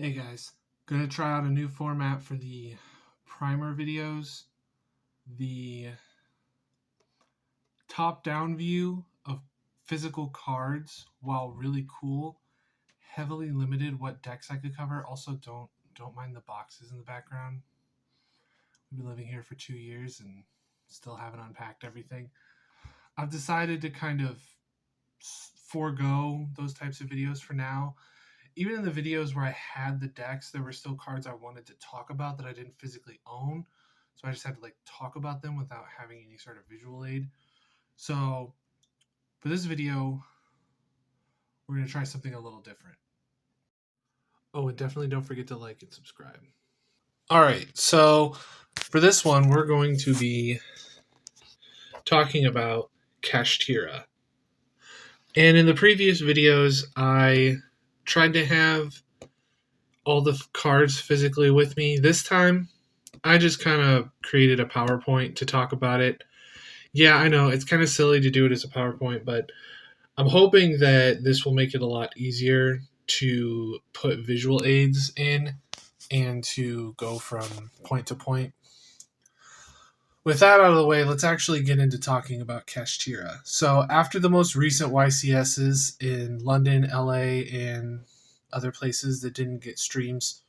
Hey guys, gonna try out a new format for the primer videos. The top-down view of physical cards, while really cool, heavily limited what decks I could cover. Also, don't mind the boxes in the background. We've been living here for 2 years and still haven't unpacked everything. I've decided to kind of forego those types of videos for now. Even in the videos where I had the decks, there were still cards I wanted to talk about that I didn't physically own. So I just had to talk about them without having any sort of visual aid. So for this video, we're going to try something a little different. Oh, and definitely don't forget to like and subscribe. All right, so for this one, we're going to be talking about Kashtira. And in the previous videos, I tried to have all the cards physically with me. This time, I just kind of created a PowerPoint to talk about it. Yeah, I know it's kind of silly to do it as a PowerPoint, but I'm hoping that this will make it a lot easier to put visual aids in and to go from point to point. With that out of the way, let's actually get into talking about Kashtira. So, after the most recent YCSs in London, LA, and other places that didn't get streams,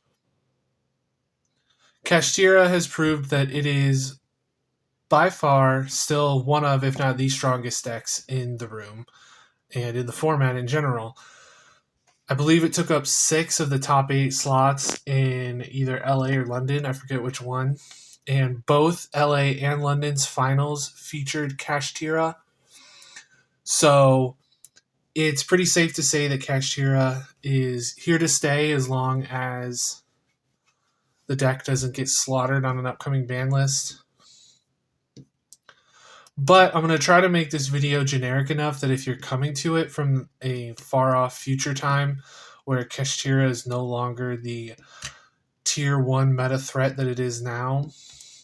Kashtira has proved that it is by far still one of, if not the strongest decks in the room and in the format in general. I believe it took up 6 of the top 8 slots in either LA or London. I forget which one. And both LA and London's finals featured Kashtira. So it's pretty safe to say that Kashtira is here to stay as long as the deck doesn't get slaughtered on an upcoming ban list. But I'm going to try to make this video generic enough that if you're coming to it from a far off future time where Kashtira is no longer the tier 1 meta threat that it is now,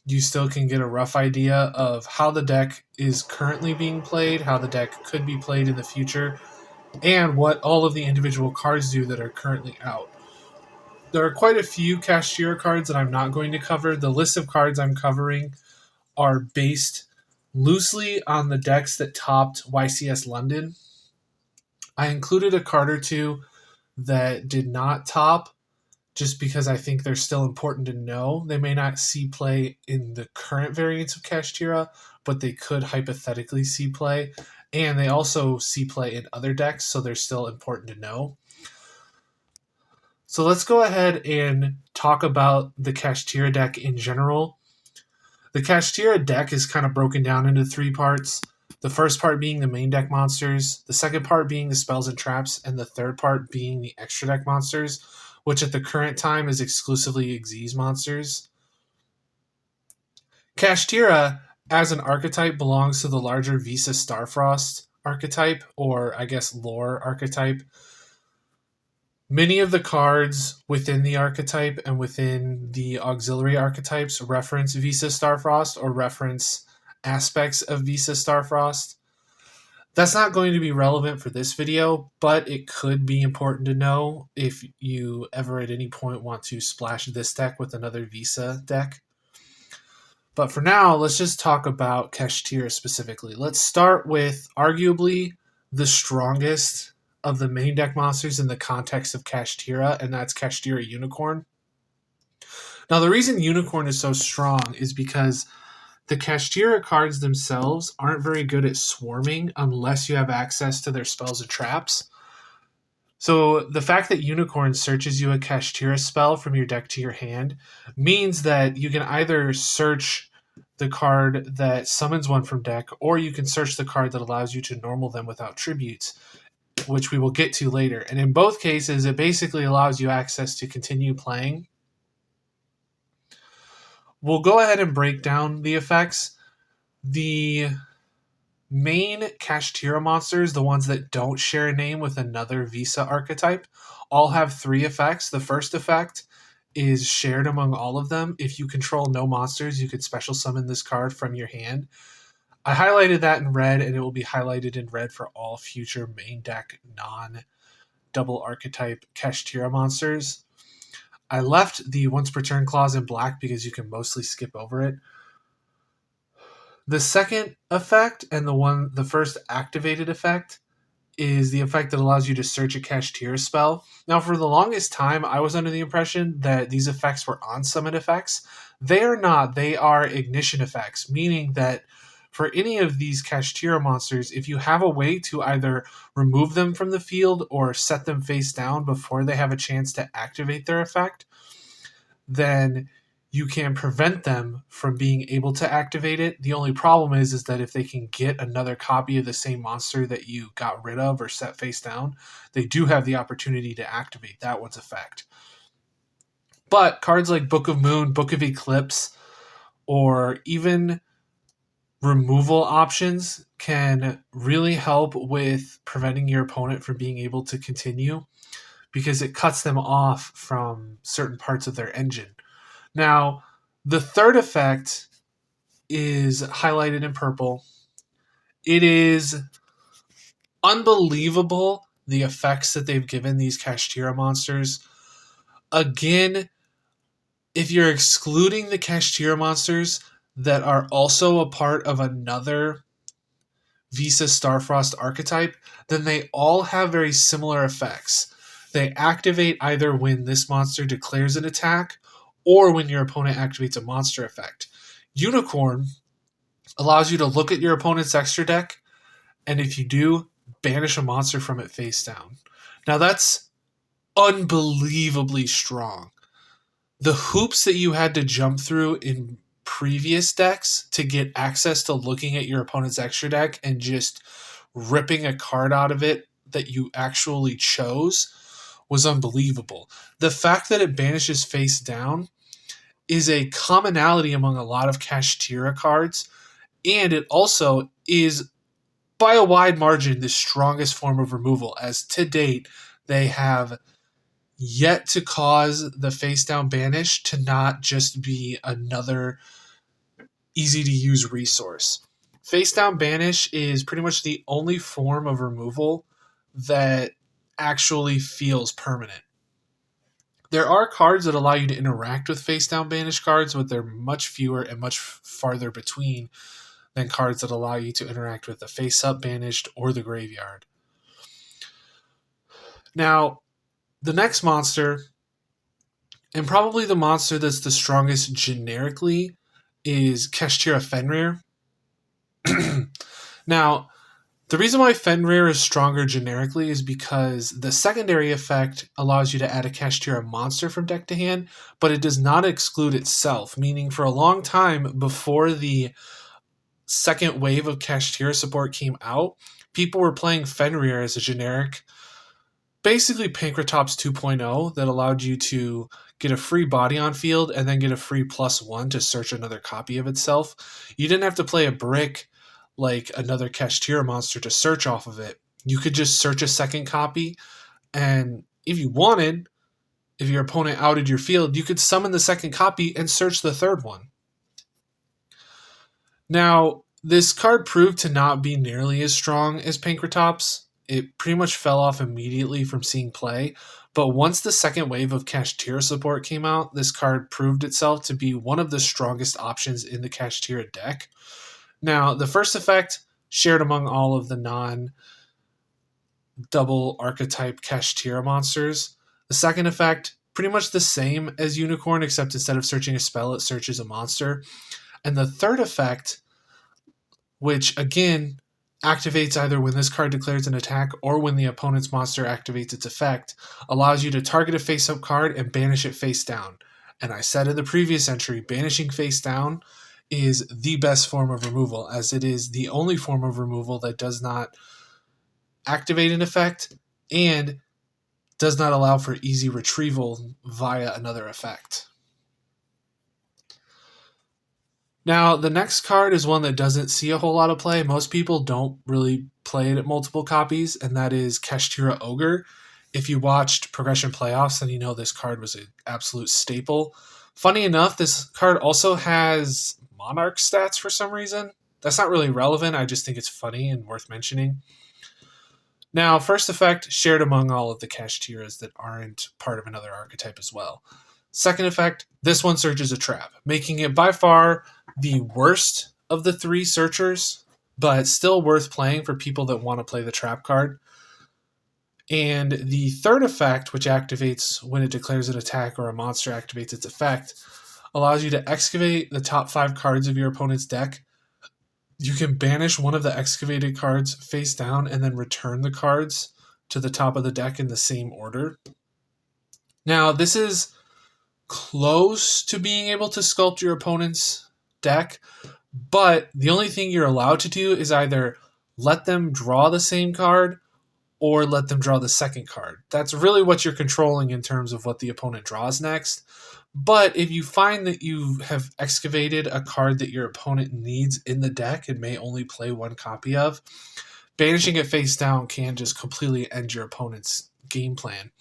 you still can get a rough idea of how the deck is currently being played, how the deck could be played in the future, and what all of the individual cards do that are currently out. There are quite a few Kashtira cards that I'm not going to cover. The list of cards I'm covering are based loosely on the decks that topped YCS London. I included a card or two that did not top just because I think they're still important to know. They may not see play in the current variants of Kashtira, but they could hypothetically see play. And they also see play in other decks, so they're still important to know. So let's go ahead and talk about the Kashtira deck in general. The Kashtira deck is kind of broken down into 3 parts. The first part being the main deck monsters, the second part being the spells and traps, and the third part being the extra deck monsters, which at the current time is exclusively Xyz monsters. Kashtira, as an archetype, belongs to the larger Visa Starfrost archetype, or I guess lore archetype. Many of the cards within the archetype and within the auxiliary archetypes reference Visa Starfrost or reference aspects of Visa Starfrost. That's not going to be relevant for this video, but it could be important to know if you ever at any point want to splash this deck with another Visa deck. But for now, let's just talk about Kashtira specifically. Let's start with arguably the strongest of the main deck monsters in the context of Kashtira, and that's Kashtira Unicorn. Now, the reason Unicorn is so strong is because the Kashtira cards themselves aren't very good at swarming unless you have access to their spells and traps. So the fact that Unicorn searches you a Kashtira spell from your deck to your hand means that you can either search the card that summons one from deck, or you can search the card that allows you to normal them without tributes, which we will get to later. And in both cases, it basically allows you access to continue playing. We'll go ahead and break down the effects. The main Kashtira monsters, the ones that don't share a name with another Visa archetype, all have 3 effects. The first effect is shared among all of them. If you control no monsters, you could special summon this card from your hand. I highlighted that in red, and it will be highlighted in red for all future main deck non-double archetype Kashtira monsters. I left the once per turn clause in black because you can mostly skip over it. The second effect and the first activated effect is the effect that allows you to search a Kashtira spell. Now, for the longest time, I was under the impression that these effects were on-summon effects. They are not. They are ignition effects, meaning that for any of these Kashtira monsters, if you have a way to either remove them from the field or set them face down before they have a chance to activate their effect, then you can prevent them from being able to activate it. The only problem is that if they can get another copy of the same monster that you got rid of or set face down, they do have the opportunity to activate that one's effect. But cards like Book of Moon, Book of Eclipse, or even removal options can really help with preventing your opponent from being able to continue because it cuts them off from certain parts of their engine. Now, the third effect is highlighted in purple. It is unbelievable the effects that they've given these Kashtira monsters. Again, if you're excluding the Kashtira monsters that are also a part of another Visa Starfrost archetype, then they all have very similar effects. They activate either when this monster declares an attack or when your opponent activates a monster effect. Unicorn allows you to look at your opponent's extra deck, and if you do, banish a monster from it face down. Now that's unbelievably strong. The hoops that you had to jump through in previous decks to get access to looking at your opponent's extra deck and just ripping a card out of it that you actually chose was unbelievable. The fact that it banishes face down is a commonality among a lot of Kashtira cards, and it also is by a wide margin the strongest form of removal, as to date they have yet to cause the face down banish to not just be another easy to use resource. Face down banish is pretty much the only form of removal that actually feels permanent. There are cards that allow you to interact with face down banish cards, but they're much fewer and much farther between than cards that allow you to interact with the face up banished or the graveyard. Now, the next monster, and probably the monster that's the strongest generically, is Kashtira Fenrir. Now, the reason why Fenrir is stronger generically is because the secondary effect allows you to add a Kashtira monster from deck to hand, but it does not exclude itself, meaning for a long time before the second wave of Kashtira support came out, people were playing Fenrir as a generic, basically Pankratops 2.0 that allowed you to get a free body on field and then get a free +1 to search another copy of itself. You didn't have to play a brick like another Kashtira monster to search off of it. You could just search a second copy, and if you wanted, if your opponent outed your field, you could summon the second copy and search the third one. Now, this card proved to not be nearly as strong as Pankratops. It pretty much fell off immediately from seeing play, but once the second wave of Kashtira support came out, this card proved itself to be one of the strongest options in the Kashtira deck. Now, the first effect, shared among all of the non-double archetype Kashtira monsters. The second effect, pretty much the same as Unicorn, except instead of searching a spell, it searches a monster. And the third effect, which again activates either when this card declares an attack or when the opponent's monster activates its effect, allows you to target a face-up card and banish it face down. And I said in the previous entry, banishing face down is the best form of removal, as it is the only form of removal that does not activate an effect and does not allow for easy retrieval via another effect. Now, the next card is one that doesn't see a whole lot of play. Most people don't really play it at multiple copies, and that is Kashtira Ogre. If you watched Progression Playoffs, then you know this card was an absolute staple. Funny enough, this card also has Monarch stats for some reason. That's not really relevant. I just think it's funny and worth mentioning. Now, first effect, shared among all of the Kashtiras that aren't part of another archetype as well. Second effect, this one searches a trap, making it by far the worst of the three searchers, but still worth playing for people that want to play the trap card. And the third effect, which activates when it declares an attack or a monster activates its effect, allows you to excavate the top 5 cards of your opponent's deck. You can banish one of the excavated cards face down and then return the cards to the top of the deck in the same order. Now, this is close to being able to sculpt your opponent's deck, but the only thing you're allowed to do is either let them draw the same card or let them draw the second card. That's really what you're controlling in terms of what the opponent draws next. But if you find that you have excavated a card that your opponent needs in the deck and may only play one copy of, banishing it face down can just completely end your opponent's game plan.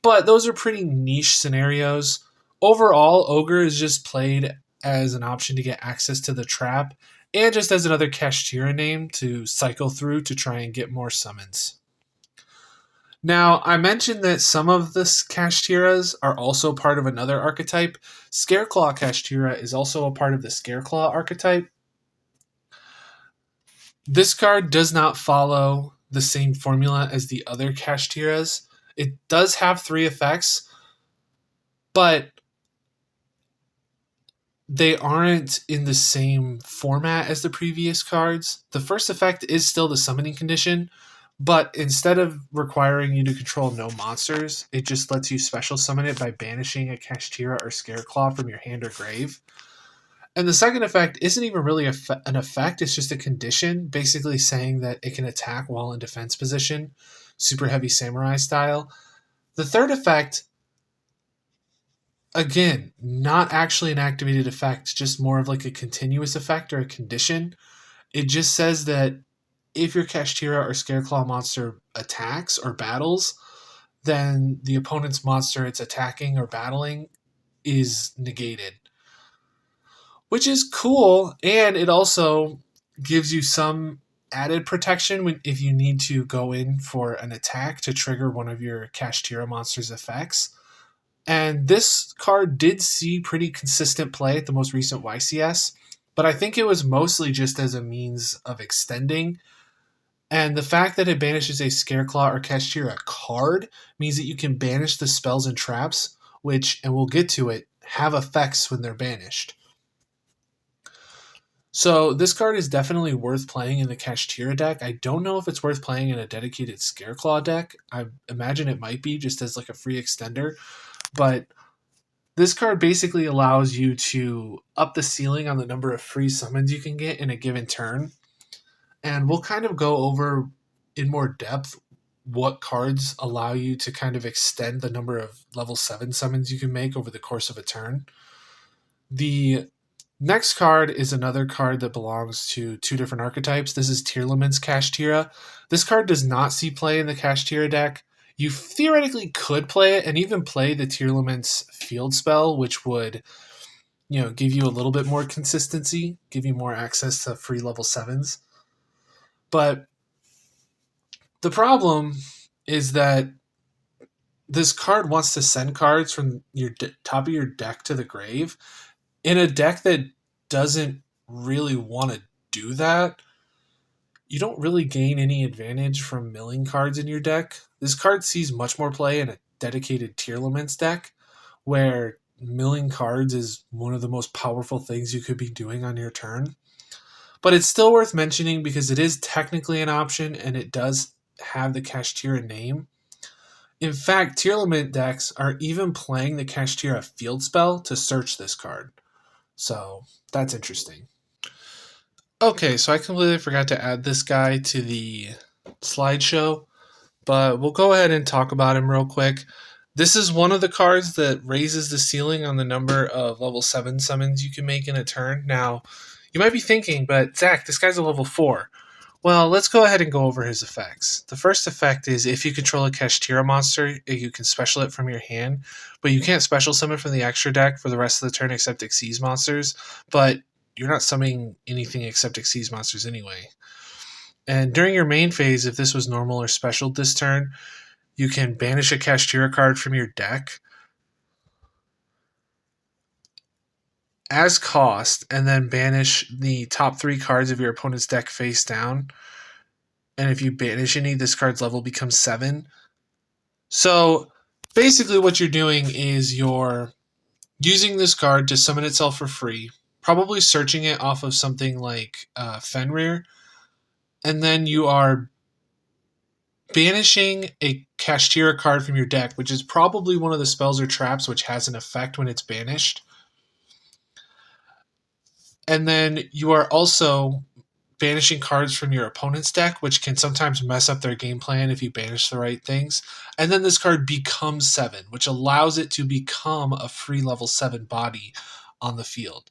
But those are pretty niche scenarios. Overall, Ogre is just played as an option to get access to the trap and just as another Kashtira name to cycle through to try and get more summons. Now, I mentioned that some of the Kashtiras are also part of another archetype. Scareclaw Kashtira is also a part of the Scareclaw archetype. This card does not follow the same formula as the other Kashtiras. It does have 3 effects, but they aren't in the same format as the previous cards. The first effect is still the summoning condition, but instead of requiring you to control no monsters, it just lets you special summon it by banishing a Kashtira or Scareclaw from your hand or grave. And the second effect isn't even really an effect, it's just a condition, basically saying that it can attack while in defense position, super heavy samurai style. The third effect, again, not actually an activated effect, just more of like a continuous effect or a condition. It just says that if your Kashtira or Scareclaw monster attacks or battles, then the opponent's monster it's attacking or battling is negated. Which is cool, and it also gives you some added protection if you need to go in for an attack to trigger one of your Kashtira monster's effects. And this card did see pretty consistent play at the most recent YCS, but I think it was mostly just as a means of extending. And the fact that it banishes a Scareclaw or Kashtira card means that you can banish the spells and traps, which, and we'll get to it, have effects when they're banished. So this card is definitely worth playing in the Kashtira deck. I don't know if it's worth playing in a dedicated Scareclaw deck. I imagine it might be just as like a free extender. But this card basically allows you to up the ceiling on the number of free summons you can get in a given turn. And we'll kind of go over in more depth what cards allow you to kind of extend the number of level 7 summons you can make over the course of a turn. The next card is another card that belongs to 2 different archetypes. This is Tearlament's Kashtira. This card does not see play in the Kashtira deck. You theoretically could play it and even play the Tearlament's field spell, which would, give you a little bit more consistency, give you more access to free level 7s. But the problem is that this card wants to send cards from your top of your deck to the grave. In a deck that doesn't really want to do that, you don't really gain any advantage from milling cards in your deck. This card sees much more play in a dedicated Tearlament's deck, where milling cards is one of the most powerful things you could be doing on your turn. But it's still worth mentioning because it is technically an option and it does have the Kashtira name. In fact, Tearlament decks are even playing the Kashtira field spell to search this card. So that's interesting. Okay, so I completely forgot to add this guy to the slideshow, but we'll go ahead and talk about him real quick. This is one of the cards that raises the ceiling on the number of level 7 summons you can make in a turn. Now, you might be thinking, but Zach, this guy's a level 4. Well, let's go ahead and go over his effects. The first effect is if you control a Kashtira monster, you can special it from your hand, but you can't special summon from the extra deck for the rest of the turn except Xyz monsters, but you're not summoning anything except Xyz monsters anyway. And during your main phase, if this was normal or special this turn, you can banish a Kashtira card from your deck. as cost and then banish the top 3 cards of your opponent's deck face down. And if you banish any, this card's level becomes 7. So basically what you're doing is you're using this card to summon itself for free, probably searching it off of something like Fenrir, and then you are banishing a Kashtira card from your deck, which is probably one of the spells or traps which has an effect when it's banished. And then you are also banishing cards from your opponent's deck, which can sometimes mess up their game plan if you banish the right things. And then this card becomes 7, which allows it to become a free level 7 body on the field.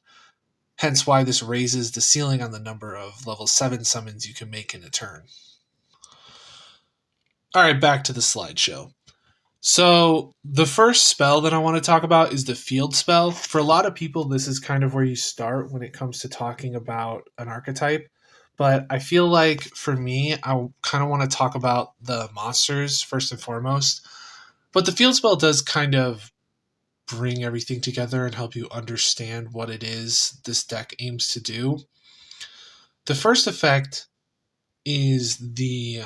Hence why this raises the ceiling on the number of level 7 summons you can make in a turn. Alright, back to the slideshow. So the first spell that I want to talk about is the field spell. For a lot of people, this is kind of where you start when it comes to talking about an archetype. But I feel like for me, I kind of want to talk about the monsters first and foremost. But the field spell does kind of bring everything together and help you understand what it is this deck aims to do. The first effect is the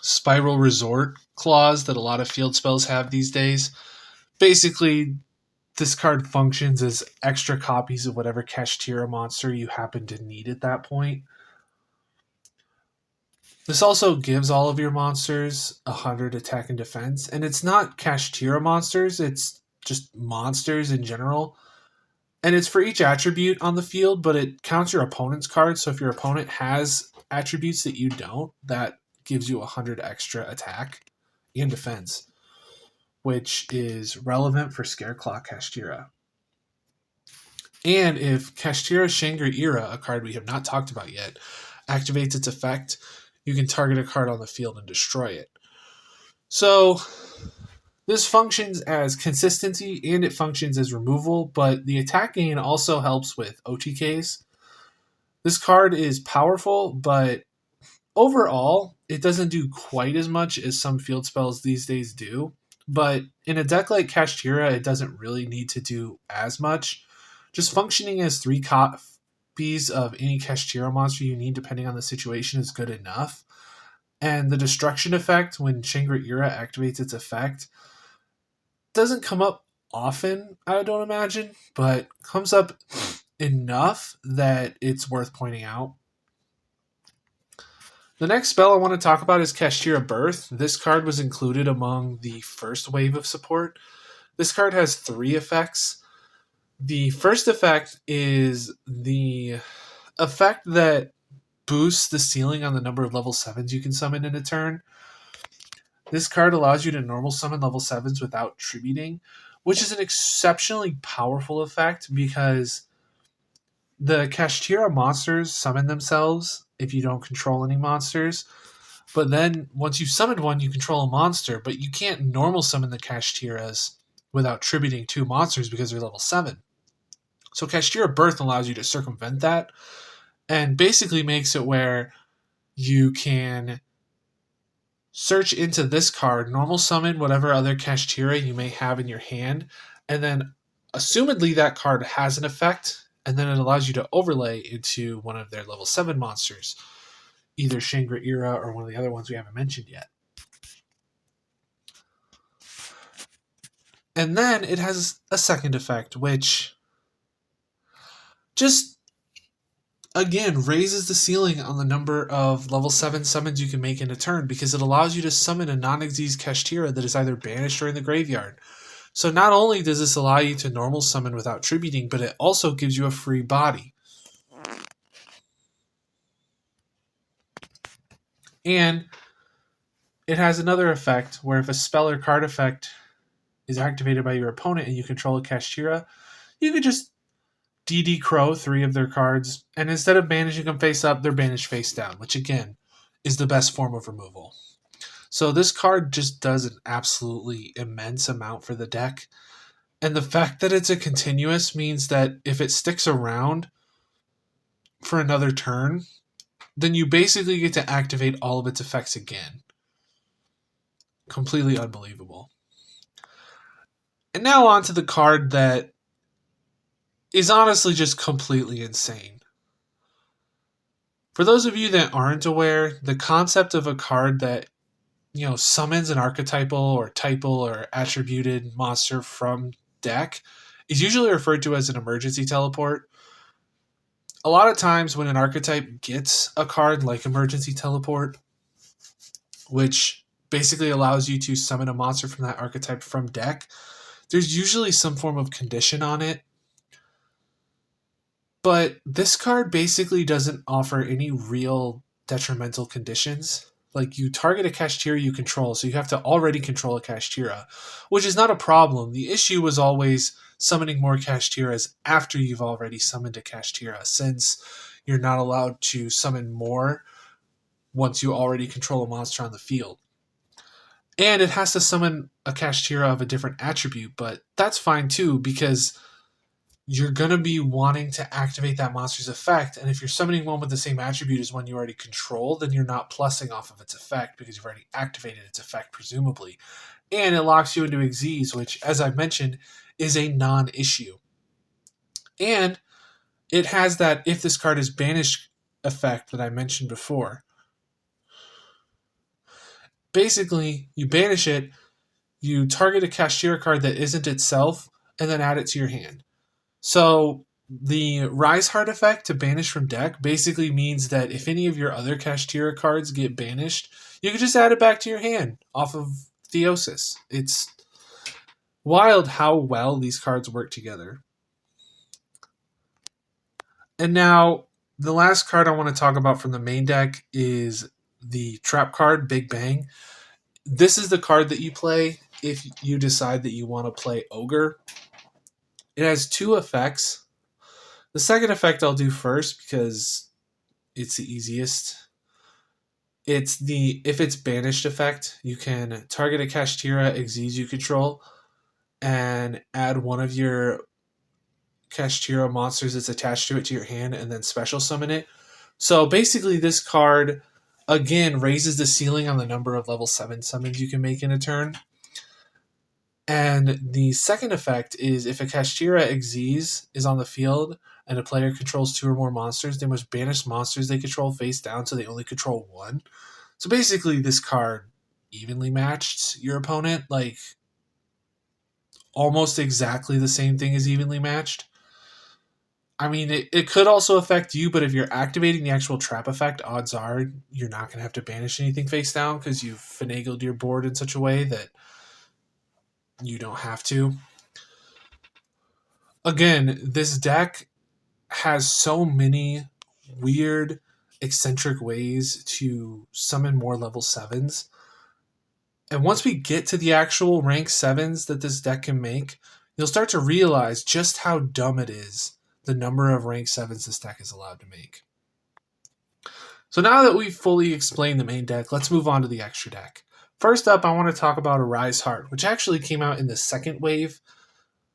Spiral Resort clause that a lot of field spells have these days. Basically, this card functions as extra copies of whatever Kashtira monster you happen to need at that point. This also gives all of your monsters 100 attack and defense, and it's not Kashtira monsters, it's just monsters in general. And it's for each attribute on the field, but it counts your opponent's cards, so if your opponent has attributes that you don't, that gives you 100 extra attack and defense, which is relevant for Scareclaw Kashtira. And if Kashtira Shangri-Ira, a card we have not talked about yet, activates its effect, you can target a card on the field and destroy it. So this functions as consistency and it functions as removal, but the attack gain also helps with OTKs. This card is powerful, but overall, it doesn't do quite as much as some field spells these days do. But in a deck like Kashtira, it doesn't really need to do as much. Just functioning as 3 copies of any Kashtira monster you need, depending on the situation, is good enough. And the destruction effect, when Shangri-Ira activates its effect, doesn't come up often, I don't imagine, but comes up enough that it's worth pointing out. The next spell I want to talk about is Kashtira Birth. This card was included among the first wave of support. This card has 3 effects. The first effect is the effect that boosts the ceiling on the number of level 7s you can summon in a turn. This card allows you to normal summon level 7s without tributing, which is an exceptionally powerful effect because the Kashtira monsters summon themselves if you don't control any monsters. But then once you summon one, you control a monster, but you can't normal summon the Kashtiras without tributing 2 monsters because they're level 7. So Kashtira Birth allows you to circumvent that and basically makes it where you can search into this card, normal summon whatever other Kashtira you may have in your hand, and then assumedly that card has an effect, and then it allows you to overlay into one of their level 7 monsters, either Shangri-Ira or one of the other ones we haven't mentioned yet. And then it has a second effect, which just, again, raises the ceiling on the number of level 7 summons you can make in a turn, because it allows you to summon a non-Xyz Kashtira that is either banished or in the graveyard. So not only does this allow you to normal summon without tributing, but it also gives you a free body. And it has another effect where if a spell or card effect is activated by your opponent and you control a Kashtira, you could just DD Crow 3 of their cards, and instead of banishing them face up, they're banished face down, which again is the best form of removal. So this card just does an absolutely immense amount for the deck. And the fact that it's a continuous means that if it sticks around for another turn, then you basically get to activate all of its effects again. Completely unbelievable. And now on to the card that is honestly just completely insane. For those of you that aren't aware, the concept of a card that summons an archetypal or typal or attributed monster from deck is usually referred to as an emergency teleport. A lot of times when an archetype gets a card like emergency teleport, which basically allows you to summon a monster from that archetype from deck, there's usually some form of condition on it. But this card basically doesn't offer any real detrimental conditions. Like, you target a Kashtira you control, so you have to already control a Kashtira, which is not a problem. The issue was always summoning more Kashtiras after you've already summoned a Kashtira, since you're not allowed to summon more once you already control a monster on the field. And it has to summon a Kashtira of a different attribute, but that's fine too, because you're going to be wanting to activate that monster's effect, and if you're summoning one with the same attribute as one you already control, then you're not plussing off of its effect because you've already activated its effect, presumably. And it locks you into Xyz, which, as I've mentioned, is a non-issue. And it has that if this card is banished effect that I mentioned before. Basically, you banish it, you target a Kashtira card that isn't itself, and then add it to your hand. So the Rise Heart effect to banish from deck basically means that if any of your other Kashtira cards get banished, you can just add it back to your hand off of Theosis. It's wild how well these cards work together. And now, the last card I want to talk about from the main deck is the trap card, Big Bang. This is the card that you play if you decide that you want to play Ogre. It has two effects. The second effect I'll do first because it's the easiest. It's the if it's banished effect, you can target a Kashtira Xyz you control and add one of your Kashtira monsters that's attached to it to your hand and then special summon it. So basically this card again raises the ceiling on the number of level 7 summons you can make in a turn. And the second effect is if a Kashtira Xyz is on the field and a player controls 2 or more monsters, they must banish monsters they control face down so they only control 1. So basically this card evenly matched your opponent, like almost exactly the same thing as evenly matched. I mean, it could also affect you, but if you're activating the actual trap effect, odds are you're not going to have to banish anything face down because you've finagled your board in such a way that you don't have to. Again, this deck has so many weird, eccentric ways to summon more level 7s. And once we get to the actual rank 7s that this deck can make, you'll start to realize just how dumb it is, the number of rank 7s this deck is allowed to make. So now that we've fully explained the main deck, let's move on to the extra deck. First up, I want to talk about Arise Heart, which actually came out in the second wave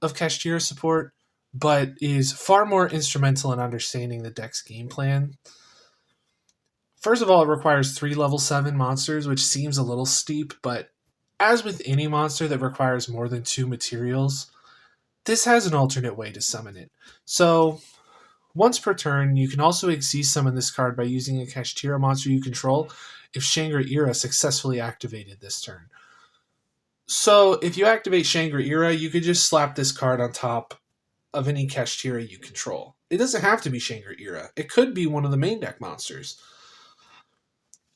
of Kashtira support, but is far more instrumental in understanding the deck's game plan. First of all, it requires 3 level 7 monsters, which seems a little steep, but as with any monster that requires more than 2 materials, this has an alternate way to summon it. So, once per turn, you can also Xyz summon this card by using a Kashtira monster you control if Shangri-Ira successfully activated this turn. So, if you activate Shangri-Ira, you could just slap this card on top of any Kashtira you control. It doesn't have to be Shangri-Ira. It could be one of the main deck monsters.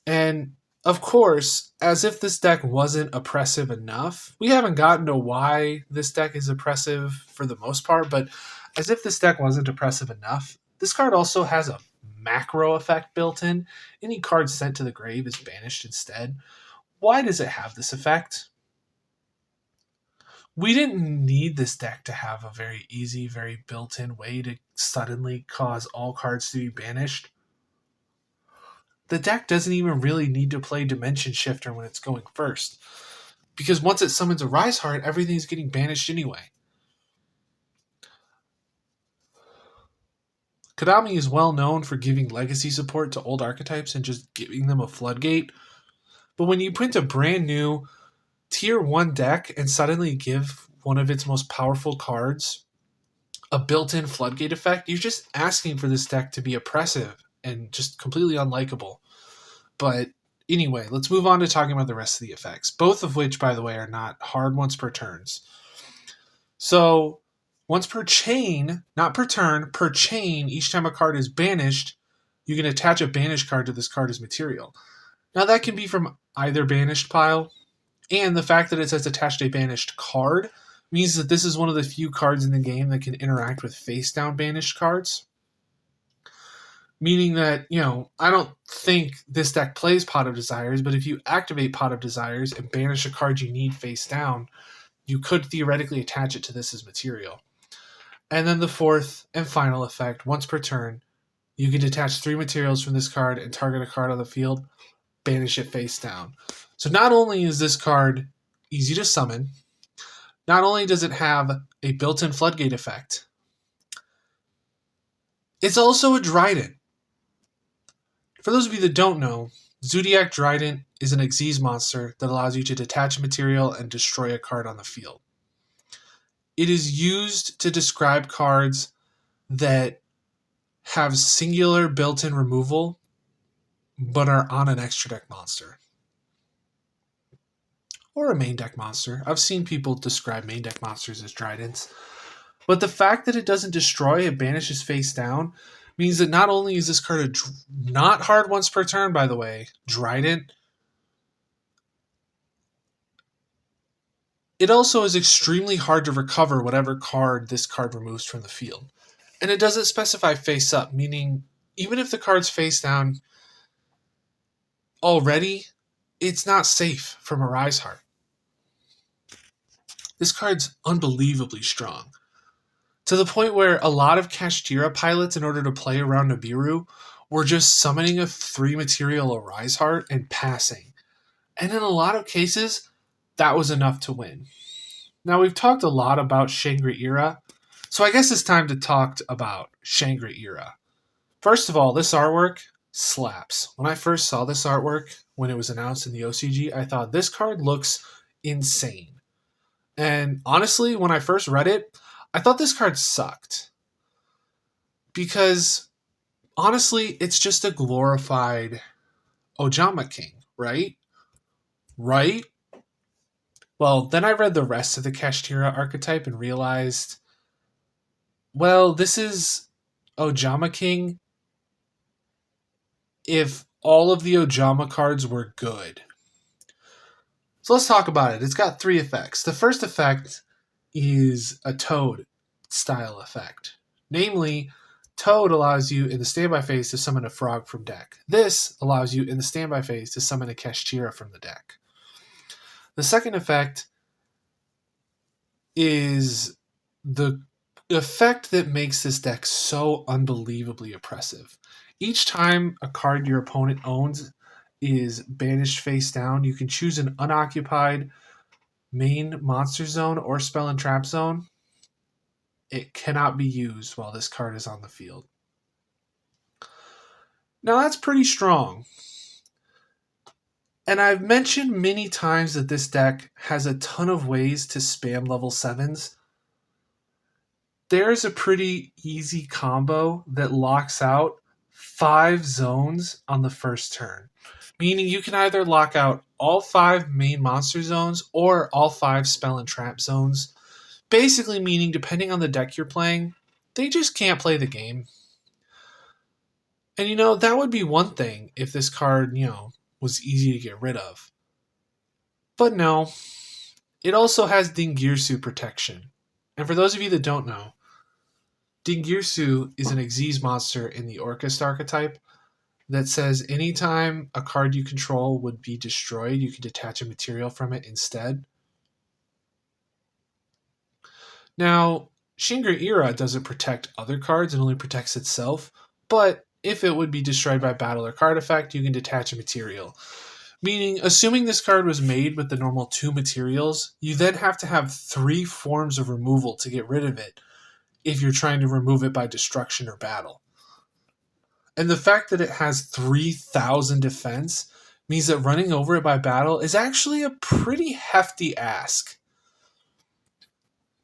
And, of course, as if this deck wasn't oppressive enough, we haven't gotten to why this deck is oppressive for the most part, but as if this deck wasn't oppressive enough, this card also has a macro effect built in. Any card sent to the grave is banished instead. Why does it have this effect? We didn't need this deck to have a very easy, very built-in way to suddenly cause all cards to be banished. The deck doesn't even really need to play Dimension Shifter when it's going first, because once it summons a Rise Heart, everything's getting banished anyway. Kodami is well known for giving legacy support to old archetypes and just giving them a floodgate, but when you print a brand new Tier 1 deck and suddenly give one of its most powerful cards a built-in floodgate effect, you're just asking for this deck to be oppressive and just completely unlikable. But anyway, let's move on to talking about the rest of the effects, both of which, by the way, are not hard once per turns. So once per chain, not per turn, per chain, each time a card is banished, you can attach a banished card to this card as material. Now that can be from either banished pile, and the fact that it says attached a banished card means that this is one of the few cards in the game that can interact with face-down banished cards. Meaning that, I don't think this deck plays Pot of Desires, but if you activate Pot of Desires and banish a card you need face down, you could theoretically attach it to this as material. And then the fourth and final effect, once per turn, you can detach 3 materials from this card and target a card on the field, banish it face down. So not only is this card easy to summon, not only does it have a built-in floodgate effect, it's also a Dryden. For those of you that don't know, Zodiac Dryden is an Xyz monster that allows you to detach a material and destroy a card on the field. It is used to describe cards that have singular built-in removal, but are on an extra deck monster. Or a main deck monster. I've seen people describe main deck monsters as Dryden's. But the fact that it doesn't destroy, it banishes face down, means that not only is this card not hard once per turn, by the way, Dryden, it also is extremely hard to recover whatever card this card removes from the field. And it doesn't specify face up, meaning even if the card's face down already, it's not safe from a Rise Heart. This card's unbelievably strong. To the point where a lot of Kashtira pilots, in order to play around Nibiru, were just summoning a 3 material Rise Heart and passing. And in a lot of cases, that was enough to win. Now, we've talked a lot about Shangri-Ira, so I guess it's time to talk about Shangri-Ira. First of all, this artwork slaps. When I first saw this artwork, when it was announced in the OCG, I thought this card looks insane. And honestly, when I first read it, I thought this card sucked. Because, honestly, it's just a glorified Ojama King, right? Right? Well, then I read the rest of the Kashtira archetype and realized, well, this is Ojama King if all of the Ojama cards were good. So let's talk about it. It's got 3 effects. The first effect is a Toad style effect. Namely, Toad allows you in the standby phase to summon a frog from deck. This allows you in the standby phase to summon a Kashtira from the deck. The second effect is the effect that makes this deck so unbelievably oppressive. Each time a card your opponent owns is banished face down, you can choose an unoccupied main monster zone or spell and trap zone. It cannot be used while this card is on the field. Now that's pretty strong. And I've mentioned many times that this deck has a ton of ways to spam level 7s. There's a pretty easy combo that locks out 5 zones on the first turn. Meaning you can either lock out all 5 main monster zones or all 5 spell and trap zones. Basically meaning, depending on the deck you're playing, they just can't play the game. And that would be one thing if this card, was easy to get rid of. But no, it also has Dingirsu protection. And for those of you that don't know, Dingirsu is an Xyz monster in the Orcust archetype that says anytime a card you control would be destroyed, you can detach a material from it instead. Now, Shangri-Ira doesn't protect other cards, it only protects itself, but if it would be destroyed by battle or card effect, you can detach a material. Meaning, assuming this card was made with the normal 2 materials, you then have to have 3 forms of removal to get rid of it if you're trying to remove it by destruction or battle. And the fact that it has 3,000 defense means that running over it by battle is actually a pretty hefty ask.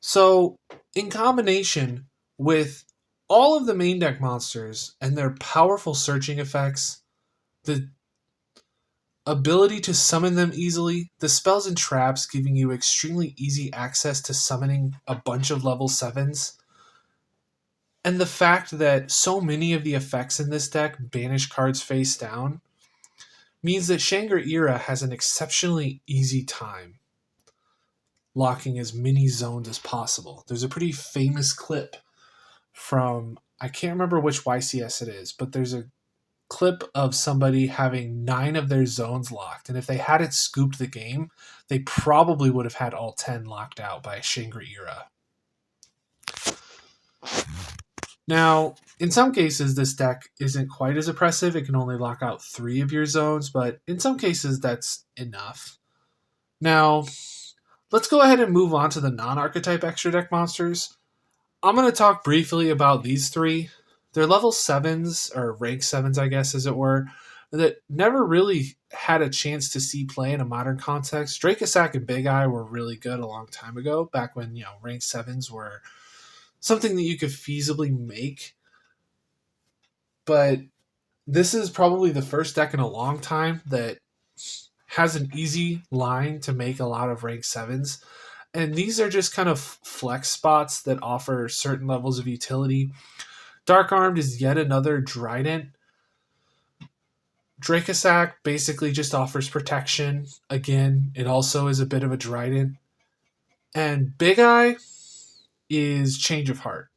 So, in combination With all of the main deck monsters and their powerful searching effects, the ability to summon them easily, the spells and traps giving you extremely easy access to summoning a bunch of level 7s, and the fact that so many of the effects in this deck banish cards face down means that Shangri-Ira has an exceptionally easy time locking as many zones as possible. There's a pretty famous clip from, I can't remember which YCS it is, but there's a clip of somebody having 9 of their zones locked, and if they hadn't scooped the game, they probably would have had all 10 locked out by Shangri-Ira. Now, in some cases, this deck isn't quite as oppressive. It can only lock out 3 of your zones, but in some cases, that's enough. Now, let's go ahead and move on to the non-archetype extra deck monsters. I'm going to talk briefly about these 3. They're level 7s, or rank 7s, I guess, as it were, that never really had a chance to see play in a modern context. Dracosac and Big Eye were really good a long time ago, back when, rank 7s were something that you could feasibly make. But this is probably the first deck in a long time that has an easy line to make a lot of rank 7s. And these are just kind of flex spots that offer certain levels of utility. Dark Armed is yet another Trident. Dracosac basically just offers protection. Again, it also is a bit of a Trident. And Big Eye is Change of Heart.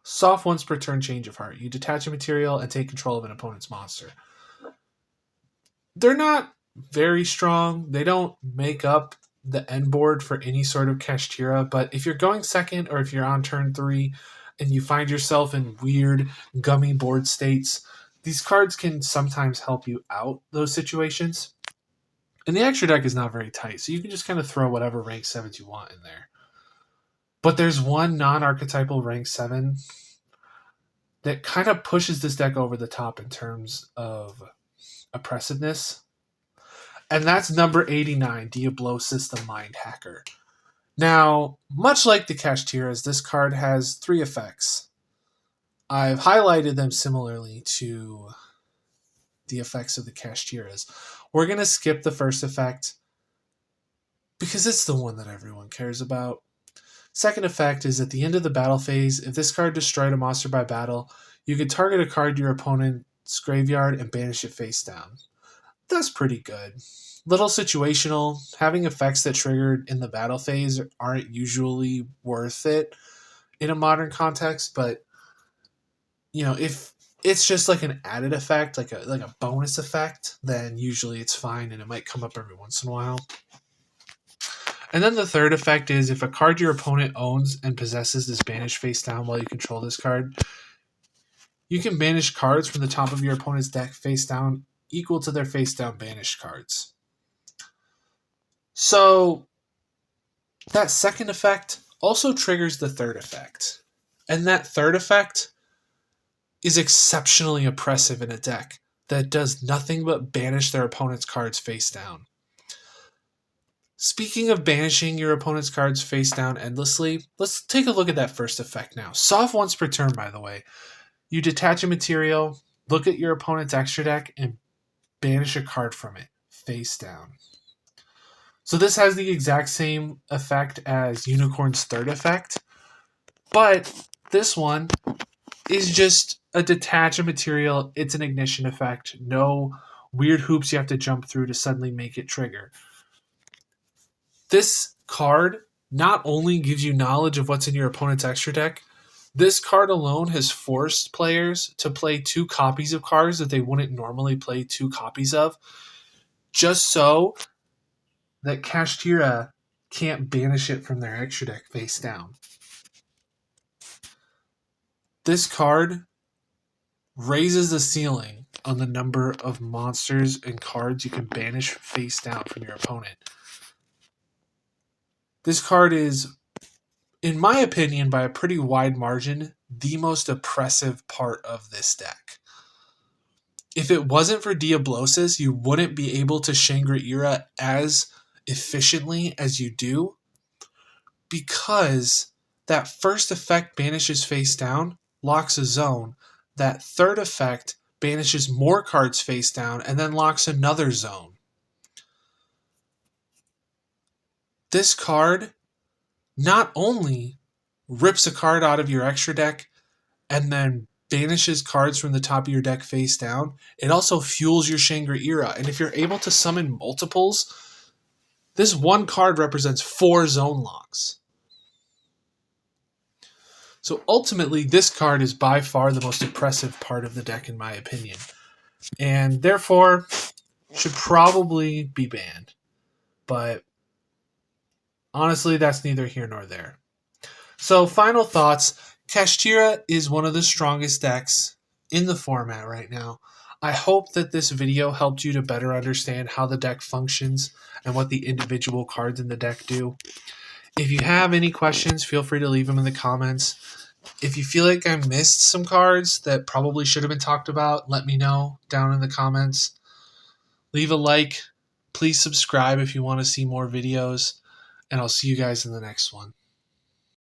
Soft once per turn Change of Heart. You detach a material and take control of an opponent's monster. They're not very strong. They don't make up the end board for any sort of Kashtira, but if you're going second or if you're on turn 3 and you find yourself in weird gummy board states, these cards can sometimes help you out those situations. And the extra deck is not very tight, so you can just kind of throw whatever rank 7s you want in there. But there's one non-archetypal rank 7 that kind of pushes this deck over the top in terms of oppressiveness. And that's number 89, Diablosis the Mind Hacker. Now, much like the Kashtiras, this card has 3 effects. I've highlighted them similarly to the effects of the Kashtiras. We're going to skip the first effect because it's the one that everyone cares about. Second effect is at the end of the battle phase, if this card destroyed a monster by battle, you can target a card to your opponent's graveyard and banish it face down. That's pretty good. Little situational. Having effects that triggered in the battle phase aren't usually worth it in a modern context, but if it's just like an added effect, like a bonus effect, then usually it's fine and it might come up every once in a while. And then the third effect is if a card your opponent owns and possesses is banished face down while you control this card, you can banish cards from the top of your opponent's deck face down equal to their face down banished cards. So that second effect also triggers the third effect. And that third effect is exceptionally oppressive in a deck that does nothing but banish their opponent's cards face down. Speaking of banishing your opponent's cards face down endlessly, let's take a look at that first effect now. Soft once per turn, by the way. You detach a material, look at your opponent's extra deck, and banish a card from it, face down. So this has the exact same effect as Unicorn's third effect, but this one is just a detach a material. It's an ignition effect. No weird hoops you have to jump through to suddenly make it trigger. This card not only gives you knowledge of what's in your opponent's extra deck, this card alone has forced players to play 2 copies of cards that they wouldn't normally play 2 copies of, just so that Kashtira can't banish it from their extra deck face down. This card raises the ceiling on the number of monsters and cards you can banish face down from your opponent. This card is, in my opinion, by a pretty wide margin, the most oppressive part of this deck. If it wasn't for Diablosis, you wouldn't be able to Shangri-Ira as efficiently as you do, because That first effect banishes face down, locks a zone. That third effect banishes more cards face down, and then locks another zone. This card not only rips a card out of your extra deck and then banishes cards from the top of your deck face down, it also fuels your Shangri-Ira. And if you're able to summon multiples, this one card represents 4 zone locks. So ultimately, this card is by far the most oppressive part of the deck, in my opinion. And therefore, should probably be banned. But honestly, that's neither here nor there. So, final thoughts. Kashtira is one of the strongest decks in the format right now. I hope that this video helped you to better understand how the deck functions and what the individual cards in the deck do. If you have any questions, feel free to leave them in the comments. If you feel like I missed some cards that probably should have been talked about, let me know down in the comments. Leave a like. Please subscribe if you want to see more videos. And I'll see you guys in the next one.